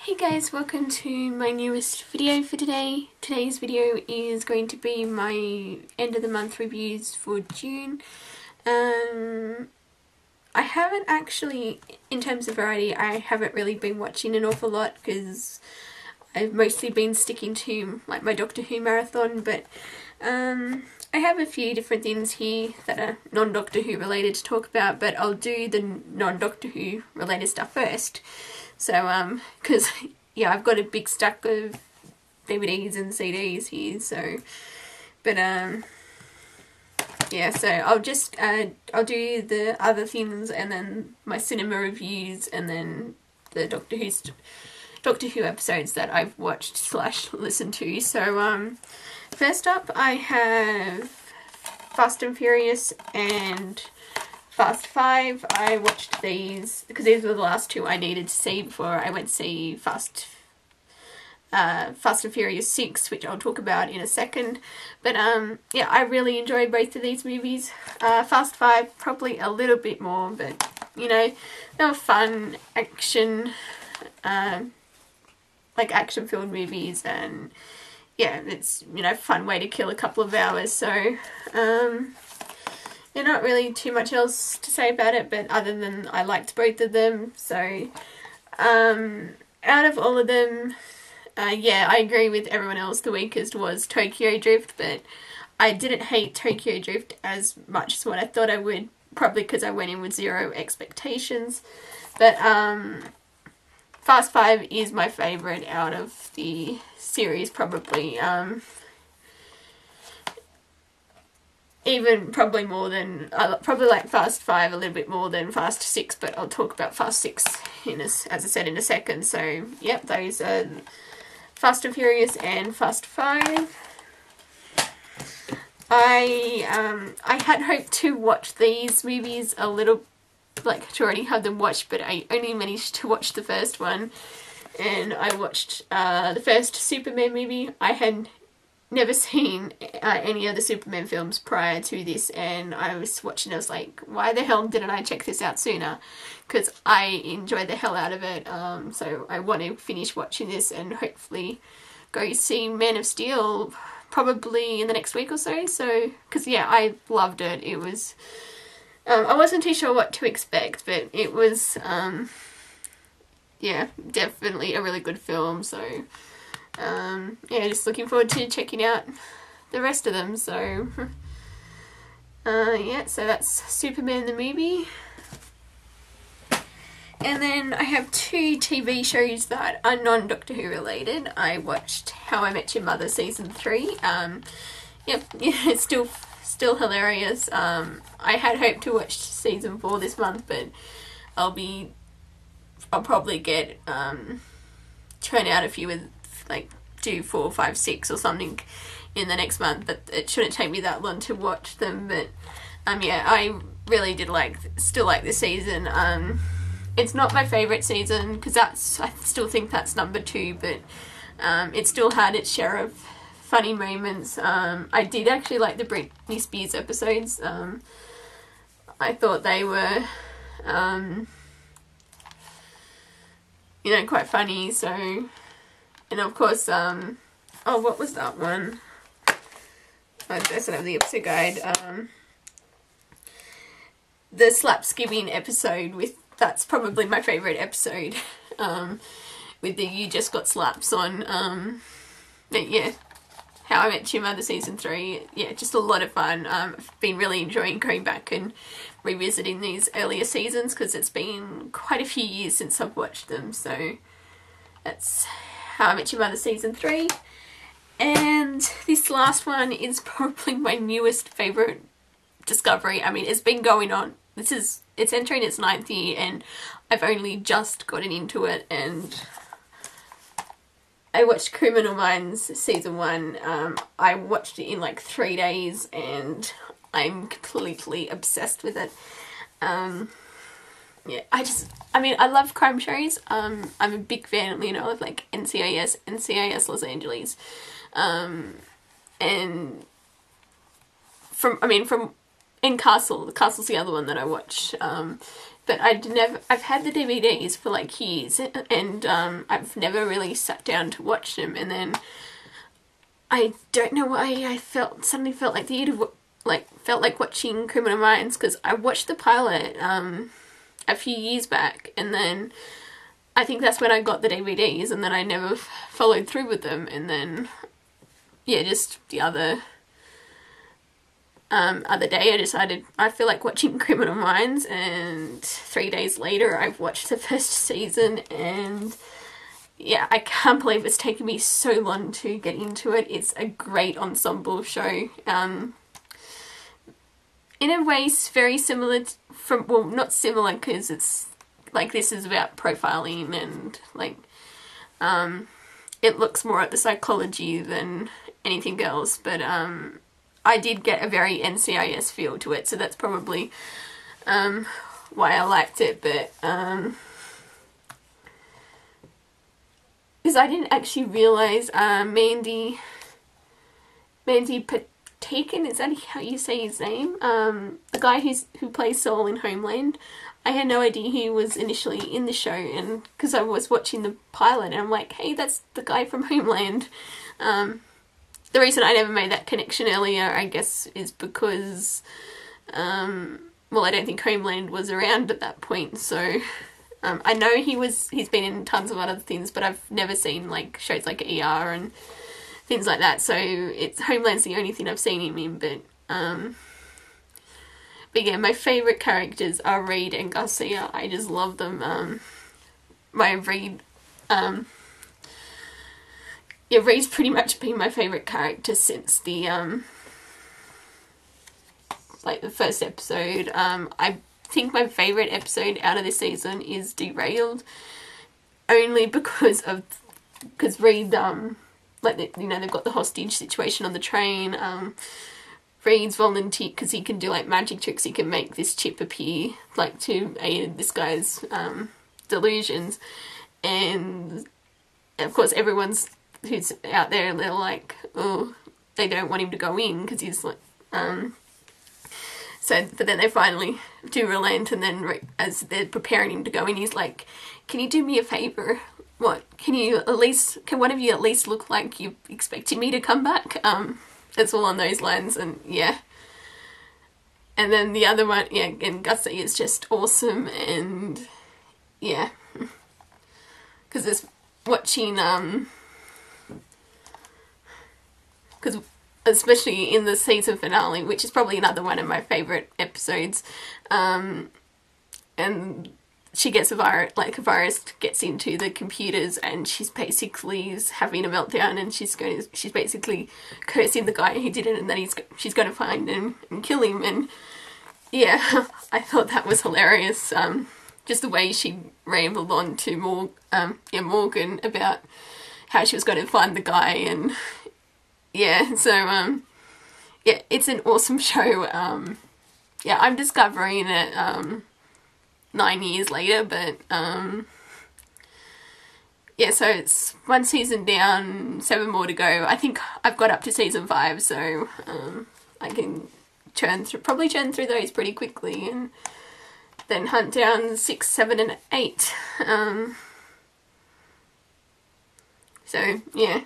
Hey guys, welcome to my newest video for today. Today's video is going to be my end of the month reviews for June. I haven't actually, in terms of variety, I haven't really been watching an awful lot because I've mostly been sticking to like my Doctor Who marathon, but I have a few different things here that are non-Doctor Who related to talk about, but I'll do the non-Doctor Who related stuff first. So, because, yeah, I've got a big stack of DVDs and CDs here, so, but, yeah, so I'll just, I'll do the other things, and then my cinema reviews, and then the Doctor Who episodes that I've watched / listened to. So, first up, I have Fast and Furious and Fast 5. I watched these because these were the last two I needed to see before I went to see Fast and Furious 6, which I'll talk about in a second. But yeah, I really enjoyed both of these movies. Fast 5 probably a little bit more, but you know, they were fun action, like action-filled movies, and yeah, it's, you know, fun way to kill a couple of hours. So there's not really too much else to say about it, but other than I liked both of them. So, out of all of them, yeah, I agree with everyone else. The weakest was Tokyo Drift, but I didn't hate Tokyo Drift as much as what I thought I would, probably because I went in with zero expectations. But, Fast 5 is my favourite out of the series, probably. Even probably more than, I probably like Fast 5 a little bit more than Fast 6, but I'll talk about Fast 6 as I said, in a second. So, yep, those are Fast and Furious and Fast 5. I had hoped to watch these movies a little, like, to already have them watched, but I only managed to watch the first one, and I watched the first Superman movie. I had never seen any of the Superman films prior to this, and I was watching, I was like, why the hell didn't I check this out sooner? Because I enjoyed the hell out of it, so I want to finish watching this and hopefully go see Man of Steel probably in the next week or so. So, because yeah, I loved it. It was, I wasn't too sure what to expect, but it was, yeah, definitely a really good film. So yeah, just looking forward to checking out the rest of them. So yeah, so that's Superman the movie. And then I have two TV shows that are non-Doctor Who related. I watched How I Met Your Mother season 3. Yep, yeah, it's still hilarious. I had hoped to watch season 4 this month, but I'll probably get churn out a few with, like, do 4, 5, 6 or something in the next month, but it shouldn't take me that long to watch them. But yeah, I really did still like this season. It's not my favourite season because I still think that's number 2, but it still had its share of funny moments. I did actually like the Britney Spears episodes. I thought they were you know, quite funny. So, and of course, oh, what was that one? I don't have the episode guide. The Slapsgiving episode that's probably my favourite episode, with the You Just Got Slaps on, but yeah, How I Met Your Mother season 3, yeah, just a lot of fun. I've been really enjoying going back and revisiting these earlier seasons because it's been quite a few years since I've watched them. So that's How I Met Your Mother season 3. And this last one is probably my newest favourite discovery. I mean, it's been going on, it's entering its 9th year, and I've only just gotten into it, and I watched Criminal Minds season 1. I watched it in like 3 days, and I'm completely obsessed with it. Yeah, I mean, I love crime shows. I'm a big fan, you know, of like NCIS Los Angeles. And from Castle's the other one that I watch. but I've had the DVDs for like years, and I've never really sat down to watch them. And then I don't know why I suddenly felt like felt like watching Criminal Minds, because I watched the pilot a few years back, and then I think that's when I got the DVDs, and then I never followed through with them. And then yeah, just the other day I decided I feel like watching Criminal Minds, and 3 days later I've watched the first season, and yeah, I can't believe it's taken me so long to get into it. It's a great ensemble show. In a way, it's very similar well, not similar, because it's like, this is about profiling, and like, it looks more at the psychology than anything else, but I did get a very NCIS feel to it, so that's probably why I liked it. But because I didn't actually realise Mandy Patinkin, is that how you say his name? The guy who plays Saul in Homeland. I had no idea he was initially in the show, and because I was watching the pilot, and I'm like, hey, that's the guy from Homeland. The reason I never made that connection earlier, I guess, is because, well, I don't think Homeland was around at that point, so I know he's been in tons of other things, but I've never seen like shows like ER and things like that, so Homeland's the only thing I've seen him in. But yeah, my favourite characters are Reed and Garcia. I just love them. Reed's pretty much been my favourite character since the the first episode. I think my favourite episode out of this season is Derailed, only because Reed, they've got the hostage situation on the train. Reed's volunteer because he can do like magic tricks. He can make this chip appear like to aid this guy's delusions, and of course everyone's who's out there, they're like, oh, they don't want him to go in because he's like, so, but then they finally do relent, and then as they're preparing him to go in, he's like, can you do me a favour? What, can one of you at least look like you expected me to come back? It's all on those lines, and yeah. And then the other one, yeah, and Gussie is just awesome, and yeah. Because it's watching, because especially in the season finale, which is probably another one of my favourite episodes, and she gets a virus gets into the computers, and she's basically having a meltdown, and she's basically cursing the guy who did it, and then she's going to find him and kill him. And yeah, I thought that was hilarious. Just the way she rambled on to Morgan about how she was going to find the guy, and yeah, so yeah, it's an awesome show. Yeah, I'm discovering it 9 years later, but yeah, so it's 1 season down, 7 more to go. I think I've got up to season 5, so I can probably churn through those pretty quickly, and then hunt down 6, 7, and 8. So yeah,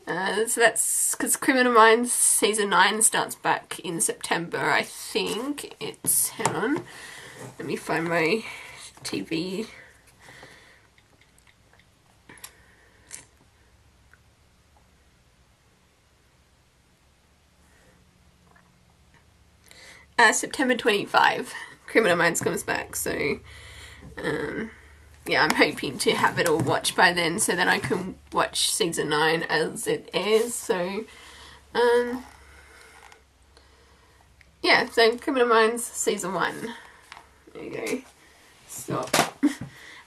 so that's because Criminal Minds season 9 starts back in September. I think it's, hang on, let me find my TV. September 25, Criminal Minds comes back, so yeah, I'm hoping to have it all watched by then, so that I can watch season 9 as it airs. So yeah, so Criminal Minds season 1. There you go. Stop.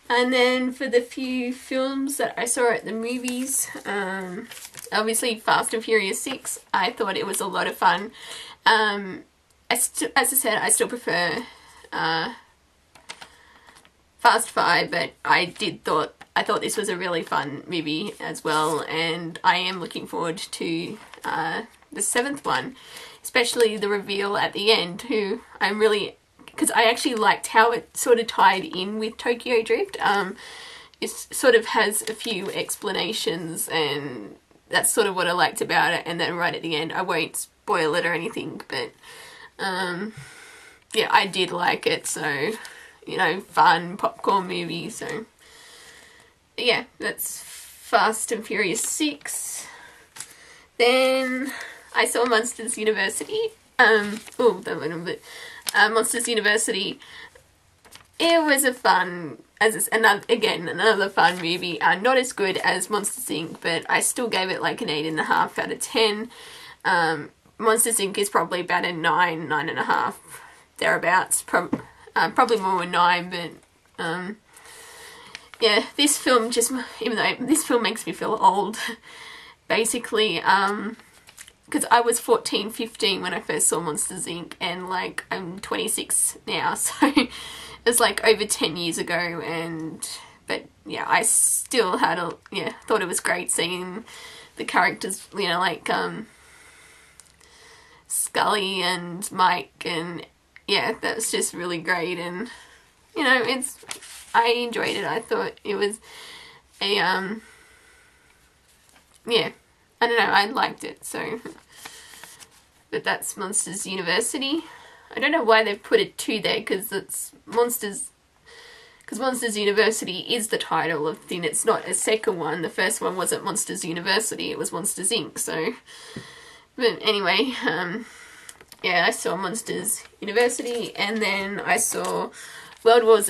And then for the few films that I saw at the movies, obviously Fast and Furious 6, I thought it was a lot of fun. As I said, I still prefer Fast 5, but I thought this was a really fun movie as well, and I am looking forward to the 7th one, especially the reveal at the end, who I'm really because I actually liked how it sort of tied in with Tokyo Drift. It sort of has a few explanations, and that's sort of what I liked about it. And then right at the end, I won't spoil it or anything, but yeah, I did like it. So, you know, fun popcorn movie. So yeah, that's Fast and Furious 6. Then I saw Monsters University. Monsters University. It was a fun, another fun movie. Not as good as Monsters Inc., but I still gave it like an 8.5 out of 10. Monsters Inc. is probably about a 9.5, thereabouts. Probably more than 9, but yeah, this film just, even though this film makes me feel old, basically, because I was 14, 15 when I first saw Monsters Inc. and like I'm 26 now, so it's like over 10 years ago, but yeah, I still thought it was great seeing the characters, you know, like Scully and Mike, and yeah, that's just really great, and you know, I enjoyed it. I thought it was a yeah, I don't know, I liked it, so, but that's Monsters University. I don't know why they've put it 2 there, because it's Monsters University is the title of the thing. It's not a second one. The first one wasn't Monsters University, it was Monsters Inc. So, but anyway, yeah, I saw Monsters University, and then I saw World War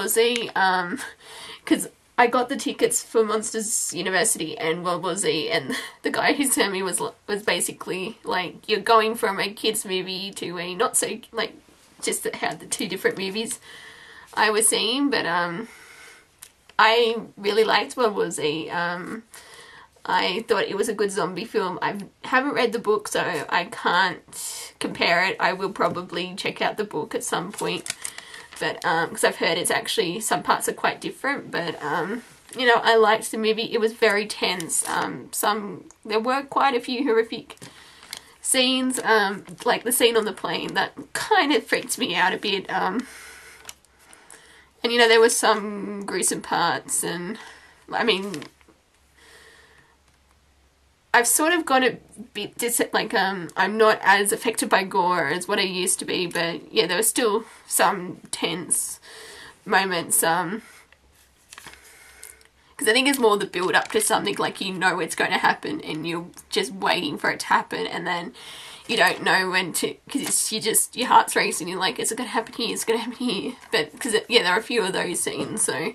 Z, because I got the tickets for Monsters University and World War Z, and the guy who sent me was basically like, you're going from a kids movie to a not so, like, just how the 2 different movies I was seeing, but I really liked World War Z. I thought it was a good zombie film. I haven't read the book, so I can't compare it. I will probably check out the book at some point, but because I've heard it's actually, some parts are quite different, but you know, I liked the movie. It was very tense. There were quite a few horrific scenes, like the scene on the plane, that kind of freaked me out a bit, and you know, there were some gruesome parts, and I mean, I've sort of got a bit I'm not as affected by gore as what I used to be, but yeah, there were still some tense moments, because I think it's more the build up to something, like, you know it's going to happen and you're just waiting for it to happen, and then you don't know when to, because your heart's racing, you're like, is it going to happen here, is it going to happen here, but, because yeah, there are a few of those scenes, so.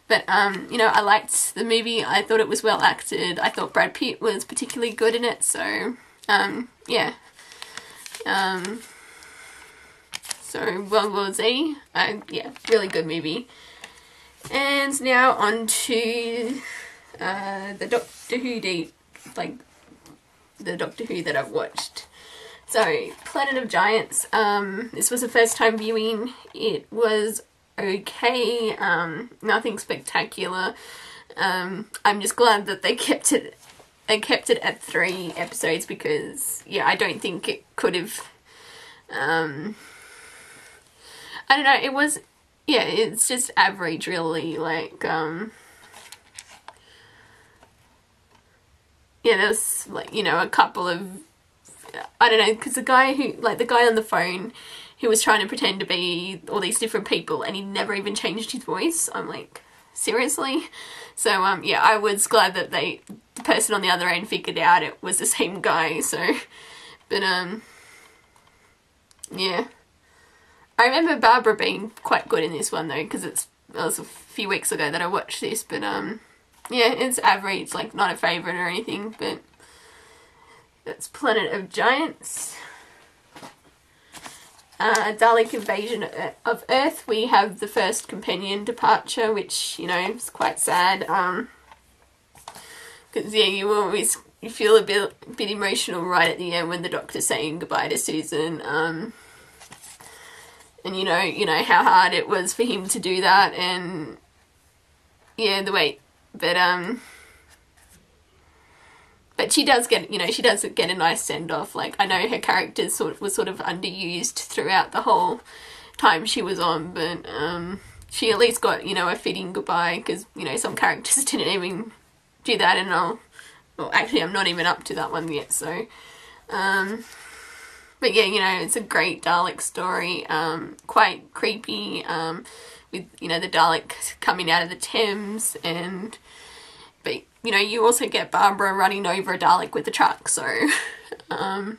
But, you know, I liked the movie. I thought it was well acted. I thought Brad Pitt was particularly good in it. So, yeah. So, World War Z. Yeah, really good movie. And now on to the Doctor Who the Doctor Who that I've watched. So, Planet of Giants. This was a first time viewing. It was okay, nothing spectacular. I'm just glad that they kept it at 3 episodes, because yeah, I don't think it could have, I don't know, it was, yeah, it's just average really, like, yeah, there's, like, you know, a couple of, I don't know, because the guy on the phone, he was trying to pretend to be all these different people, and he never even changed his voice. I'm like, seriously? So, yeah, I was glad that the person on the other end figured out it was the same guy, so, but, yeah. I remember Barbara being quite good in this one, though, because it was a few weeks ago that I watched this, but, yeah, it's average, like, not a favourite or anything, but that's Planet of Giants. Dalek Invasion of Earth, we have the first companion departure, which, you know, is quite sad, because, yeah, you feel a bit emotional right at the end when the Doctor's saying goodbye to Susan, and you know how hard it was for him to do that, and, yeah, but she does get, you know, she does get a nice send-off. Like, I know her character was sort of underused throughout the whole time she was on, but she at least got, you know, a fitting goodbye, because, you know, some characters didn't even do that, and well, actually I'm not even up to that one yet, so, but yeah, you know, it's a great Dalek story, quite creepy, with, you know, the Dalek coming out of the Thames, but, you know, you also get Barbara running over a Dalek with a truck, so, and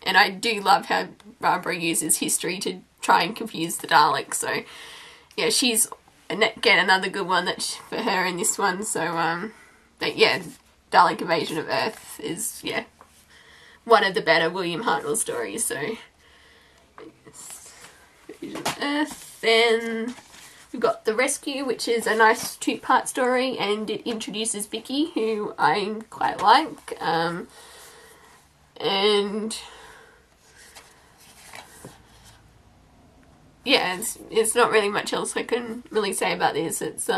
I do love how Barbara uses history to try and confuse the Daleks, so, yeah, she's, again, another good one for her in this one, so, but yeah, Dalek Invasion of Earth is, yeah, one of the better William Hartnell stories, so, Invasion of Earth. Then we've got The Rescue, which is a nice 2-part story, and it introduces Vicky, who I quite like, and yeah, it's not really much else I can really say about this. It's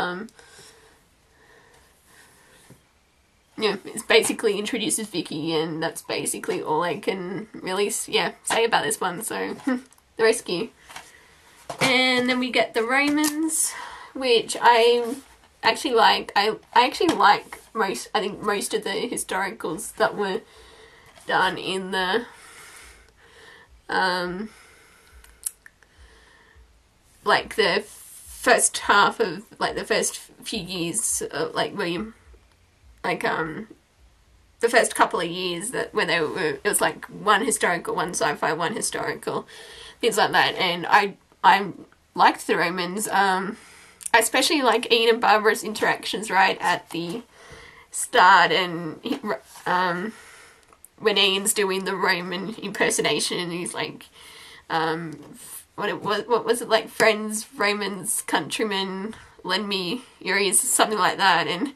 yeah, it's basically introduces Vicky, and that's basically all I can really, yeah, say about this one. So, The Rescue. And then we get The Romans, which I actually like. I actually like most of the historicals that were done in the like the first half of, like, the first few years of, like, William, like, the first couple of years that when they were, it was like one historical, one sci-fi, one historical, things like that, and I liked The Romans. I especially like Ian and Barbara's interactions right at the start, and when Ian's doing the Roman impersonation, and he's like, what was it, like, friends, Romans, countrymen, lend me your ears, something like that, and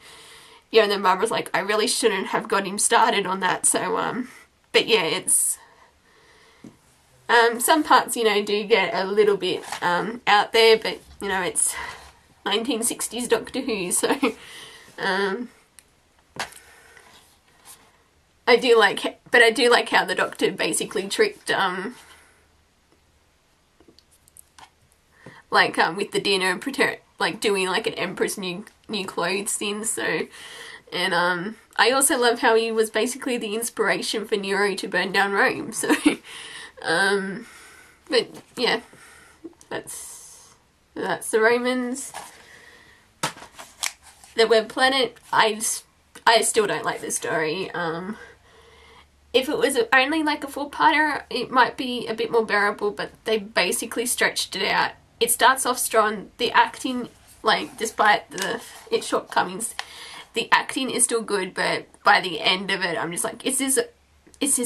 yeah, and then Barbara's like, I really shouldn't have got him started on that, so, but yeah, it's, some parts, you know, do get a little bit, out there, but, you know, it's 1960s Doctor Who, so, I do like how the Doctor basically tricked, like, with the dinner, like, doing, like, an Emperor's new clothes thing, so, and, I also love how he was basically the inspiration for Nero to burn down Rome, so, but, yeah, that's The Romans. The Web Planet, I still don't like this story. If it was only like a 4-parter, it might be a bit more bearable, but they basically stretched it out. It starts off strong. The acting, like, despite its shortcomings, the acting is still good, but by the end of it, I'm just like, is this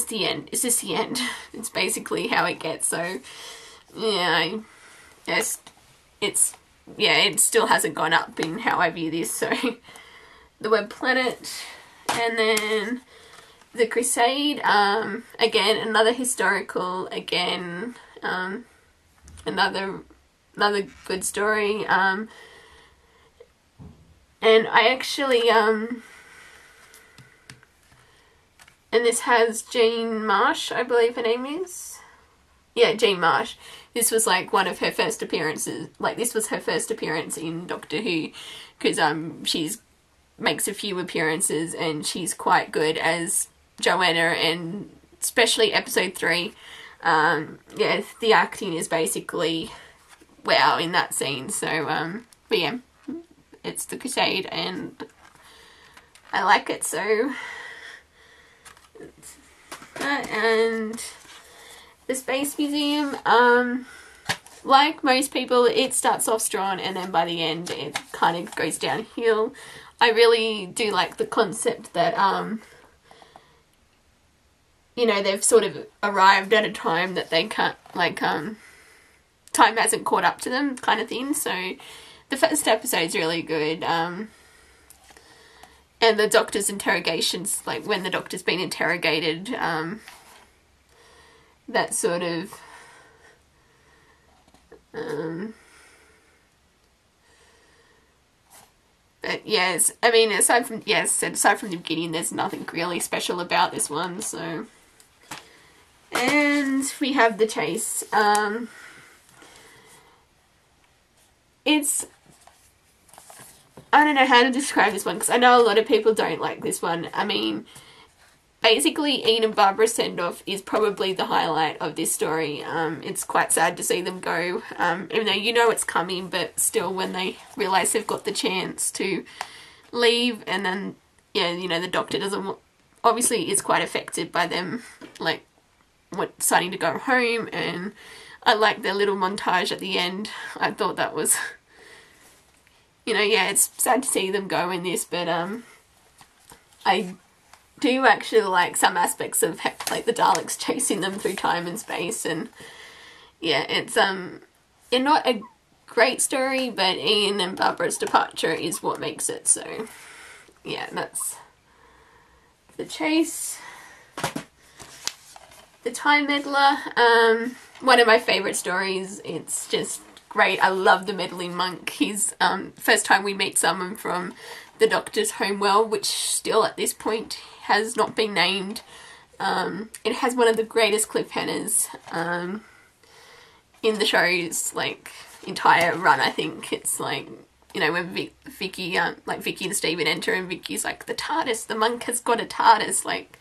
the end? Is this the end? It's basically how it gets, so, yeah, yes, it still hasn't gone up in how I view this, so, The Web Planet, and then The Crusade, again, another historical, again, another good story, and I actually, and this has Jean Marsh, I believe her name is, yeah, Jean Marsh. This was, like, one of her first appearances, like, this was her first appearance in Doctor Who, because, she's makes a few appearances, and she's quite good as Joanna, and especially episode 3, yeah, the acting is basically wow in that scene, so, but yeah, it's The Crusade, and I like it, so, and The Space Museum, like most people, it starts off strong, and then by the end, it kind of goes downhill. I really do like the concept that, you know, they've sort of arrived at a time that they can't, like, time hasn't caught up to them, kind of thing, so the first episode's really good, and the Doctor's interrogations, like, when the Doctor's been interrogated, that sort of, but yes, I mean, aside from the beginning, there's nothing really special about this one, so, and we have The Chase, it's, I don't know how to describe this one, because I know a lot of people don't like this one. I mean, basically, Ian and Barbara's send-off is probably the highlight of this story. It's quite sad to see them go, even though you know it's coming, but still when they realise they've got the chance to leave, and then, yeah, you know, the Doctor doesn't, obviously is quite affected by them, like, deciding to go home, and I like their little montage at the end. I thought that was, you know, yeah, it's sad to see them go in this, but I do actually like some aspects of like the Daleks chasing them through time and space, and yeah, it's not a great story, but Ian and Barbara's departure is what makes it. So yeah, that's the chase. The Time Meddler, one of my favourite stories. It's just great. I love the meddling monk. He's first time we meet someone from the Doctor's homeworld, which still at this point has not been named. It has one of the greatest cliffhangers in the show's like entire run. I think it's like, you know, when Vicky and Stephen enter, and Vicky's like, the TARDIS, the monk has got a TARDIS, like.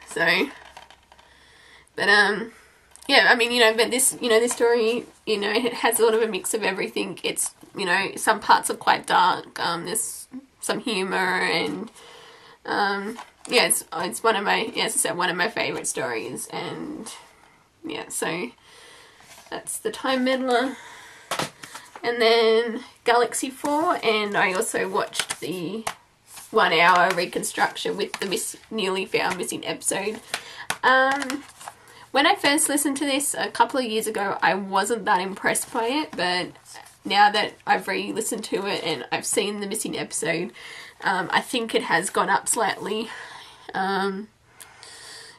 So, but yeah, I mean, you know, but this, you know, this story, you know, it has a lot of a mix of everything. It's, you know, some parts are quite dark. There's some humour, and yeah, it's one of my, yeah, as I said, one of my favourite stories, and yeah, so that's The Time Meddler. And then Galaxy 4, and I also watched the 1 hour reconstruction with the newly found missing episode. When I first listened to this a couple of years ago, I wasn't that impressed by it, but now that I've re-listened to it and I've seen the missing episode, I think it has gone up slightly.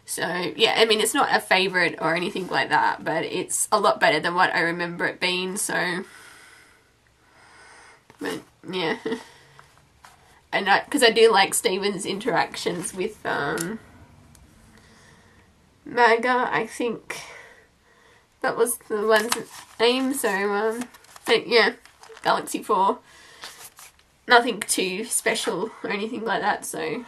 So yeah, I mean, it's not a favourite or anything like that, but it's a lot better than what I remember it being, so, but yeah. And because I do like Stephen's interactions with Maga, I think that was the one's name. So but yeah, Galaxy 4, nothing too special or anything like that. So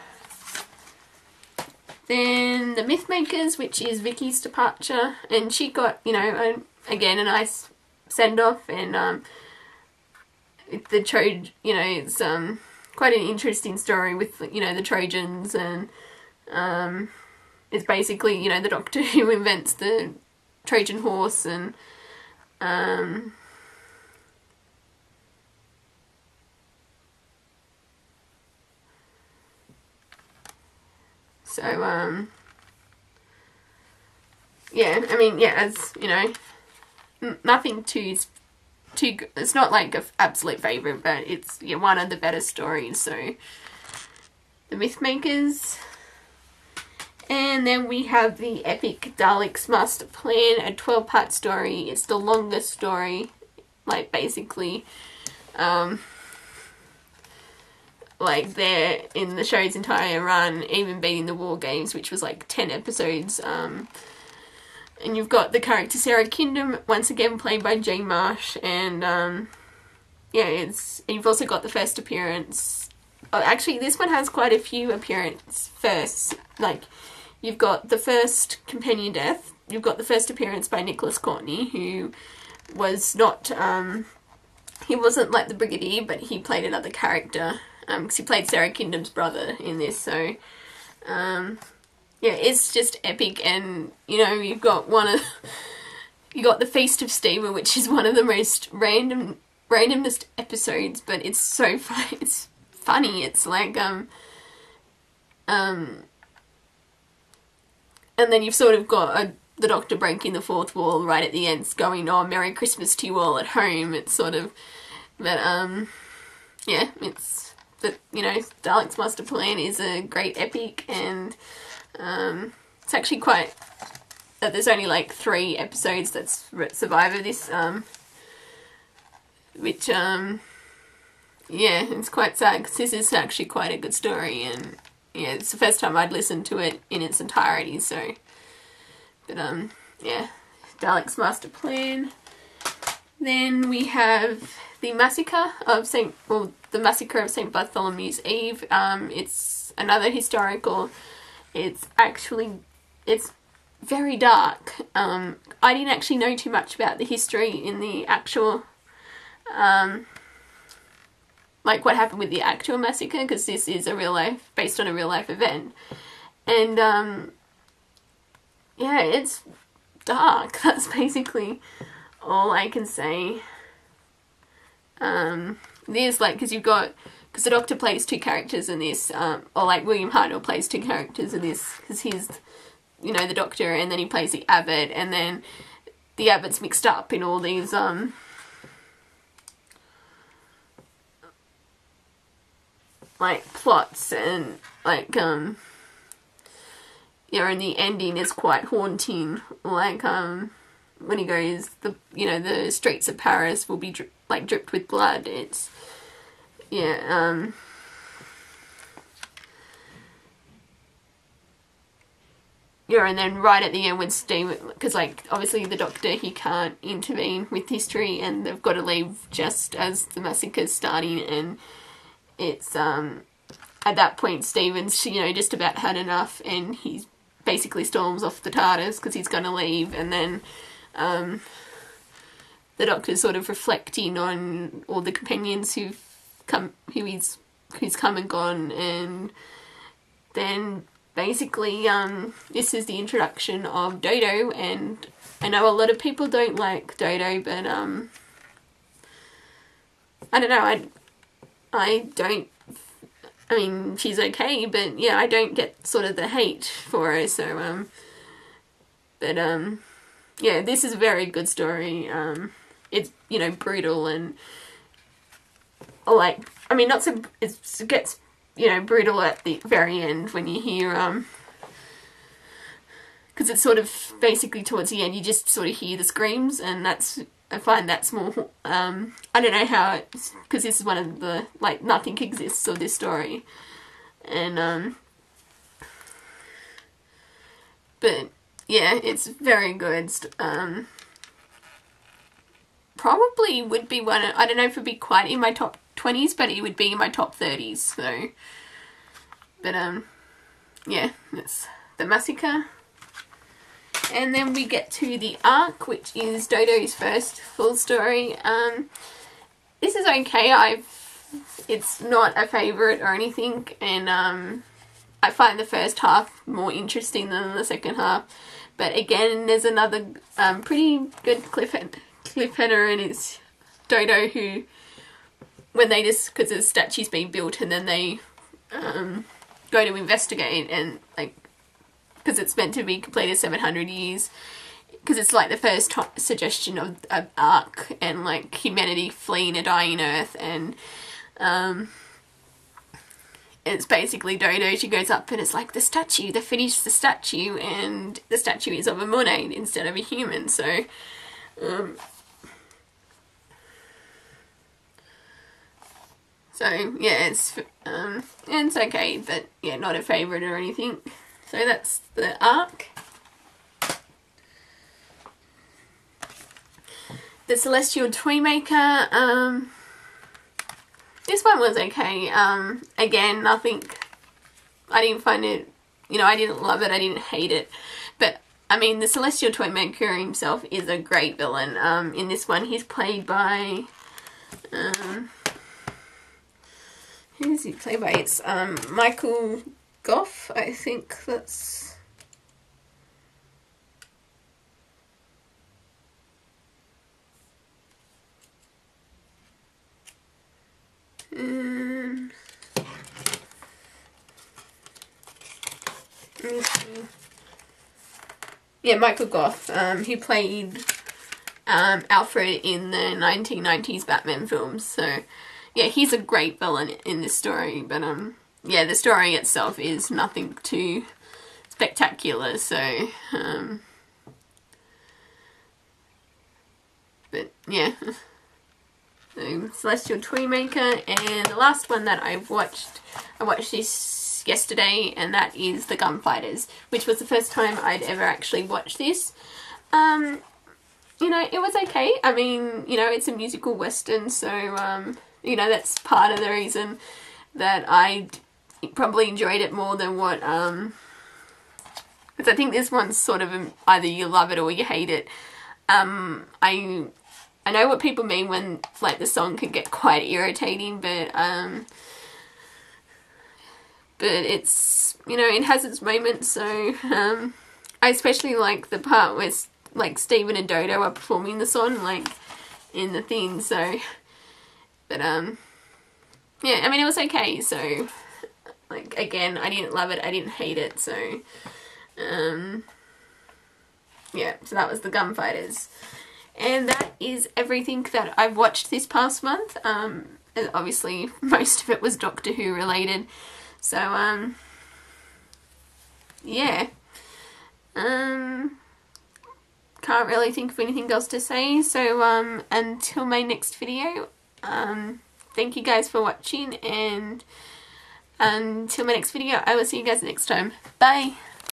then the Mythmakers, which is Vicky's departure, and she got, you know, again a nice send off, and the Trojan, you know, it's quite an interesting story with, you know, the Trojans, and it's basically, you know, the Doctor who invents the Trojan horse, and so yeah, I mean, yeah, as you know, nothing too good. It's not like an absolute favourite, but it's, yeah, one of the better stories. So the Mythmakers. And then we have the epic Daleks Master Plan, a 12-part story. It's the longest story, like basically like they're in the show's entire run, even beating the War Games, which was like 10 episodes. And you've got the character Sarah Kingdom, once again played by Jane Marsh, and yeah, you've also got the first appearance. Oh, actually, this one has quite a few appearance first. Like, you've got the first companion death. You've got the first appearance by Nicholas Courtney, who was not, he wasn't like the Brigadier, but he played another character, because he played Sarah Kingdom's brother in this. So yeah, it's just epic. And, you know, you've got you got the Feast of Steamer, which is one of the most randomest episodes, but it's so fun. It's funny. It's like and then you've sort of got the Doctor breaking the fourth wall right at the end, going, "Oh, Merry Christmas to you all at home." It's sort of, but yeah, but you know, Daleks Master Plan is a great epic, and it's actually quite that there's only like 3 episodes that survive of this, which yeah, it's quite sad, because this is actually quite a good story, and yeah, it's the first time I'd listened to it in its entirety. So, but yeah, Dalek's Master Plan. Then we have the Massacre of St. Bartholomew's Eve. It's another historical. It's very dark. I didn't actually know too much about the history in the actual, like what happened with the actual massacre, because this is based on a real life event. And, yeah, it's dark. That's basically all I can say. There's like, because the Doctor plays two characters in this, or like William Hartnell plays two characters in this, because he's, the Doctor, and then he plays the Abbot, and then the Abbot's mixed up in all these, like, plots, and, like, and the ending is quite haunting, like, when he goes, the streets of Paris will be, dripped with blood. It's, yeah, yeah, and then right at the end when Stephen, because, like, obviously the Doctor, he can't intervene with history, and they've got to leave just as the massacre's starting, and it's, at that point, Stephen's, just about had enough, and he basically storms off the TARDIS because he's going to leave, and then, the Doctor's sort of reflecting on all the companions who's come and gone, and then basically, this is the introduction of Dodo, and I know a lot of people don't like Dodo, but, I don't know, I mean, she's okay, but yeah, I don't get sort of the hate for her, so, but, yeah, this is a very good story. It's, brutal, and, like, I mean, not so, it gets, brutal at the very end when you hear, because it's sort of, basically towards the end, you just sort of hear the screams, and I find that's more, I don't know how, because this is one of the, like, nothing exists of this story, and, but, yeah, it's very good. Probably would be one, I don't know if it would be quite in my top 20s, but it would be in my top 30s, so, but, yeah, that's the Massacre. And then we get to the Ark, which is Dodo's first full story. This is okay, it's not a favourite or anything, and, I find the first half more interesting than the second half. But again, there's another pretty good cliffhanger, and it's Dodo who, when they just, because the statue's being built, and then they go to investigate, and like, because it's meant to be completed 700 years, because it's like the first suggestion of an ark, and like humanity fleeing a dying Earth, and it's basically Dodo, she goes up and it's like the statue, they finished the statue, and the statue is of a mermaid instead of a human, so, yeah, it's okay, but yeah, not a favourite or anything. So that's the Ark. The Celestial Toymaker, this one was okay. Again, nothing, I didn't find it, I didn't love it, I didn't hate it, but, I mean, the Celestial Toymaker himself is a great villain. In this one, he's played by, who is he played by? It's, Michael Gough, I think that's, let me see. Yeah, Michael Gough. He played Alfred in the 1990s Batman films. So, yeah, he's a great villain in this story. But, yeah, the story itself is nothing too spectacular. So, but, yeah. So, Celestial Toymaker. And the last one that I watched this yesterday, and that is The Gunfighters, which was the first time I'd ever actually watched this. you know, it was okay. I mean, you know, it's a musical western, so, you know, that's part of the reason that I probably enjoyed it more than what, because I think this one's sort of either you love it or you hate it. I know what people mean when, like, the song can get quite irritating, but it's, you know, it has its moments, so, I especially like the part where, like, Stephen and Dodo are performing the song, like, in the thing, so, but, yeah, I mean, it was okay, so, like, again, I didn't love it, I didn't hate it, so, yeah, so that was The Gunfighters. And that is everything that I've watched this past month. Obviously, most of it was Doctor Who related. So, yeah. Can't really think of anything else to say. So, until my next video, thank you guys for watching. And until my next video, I will see you guys next time. Bye!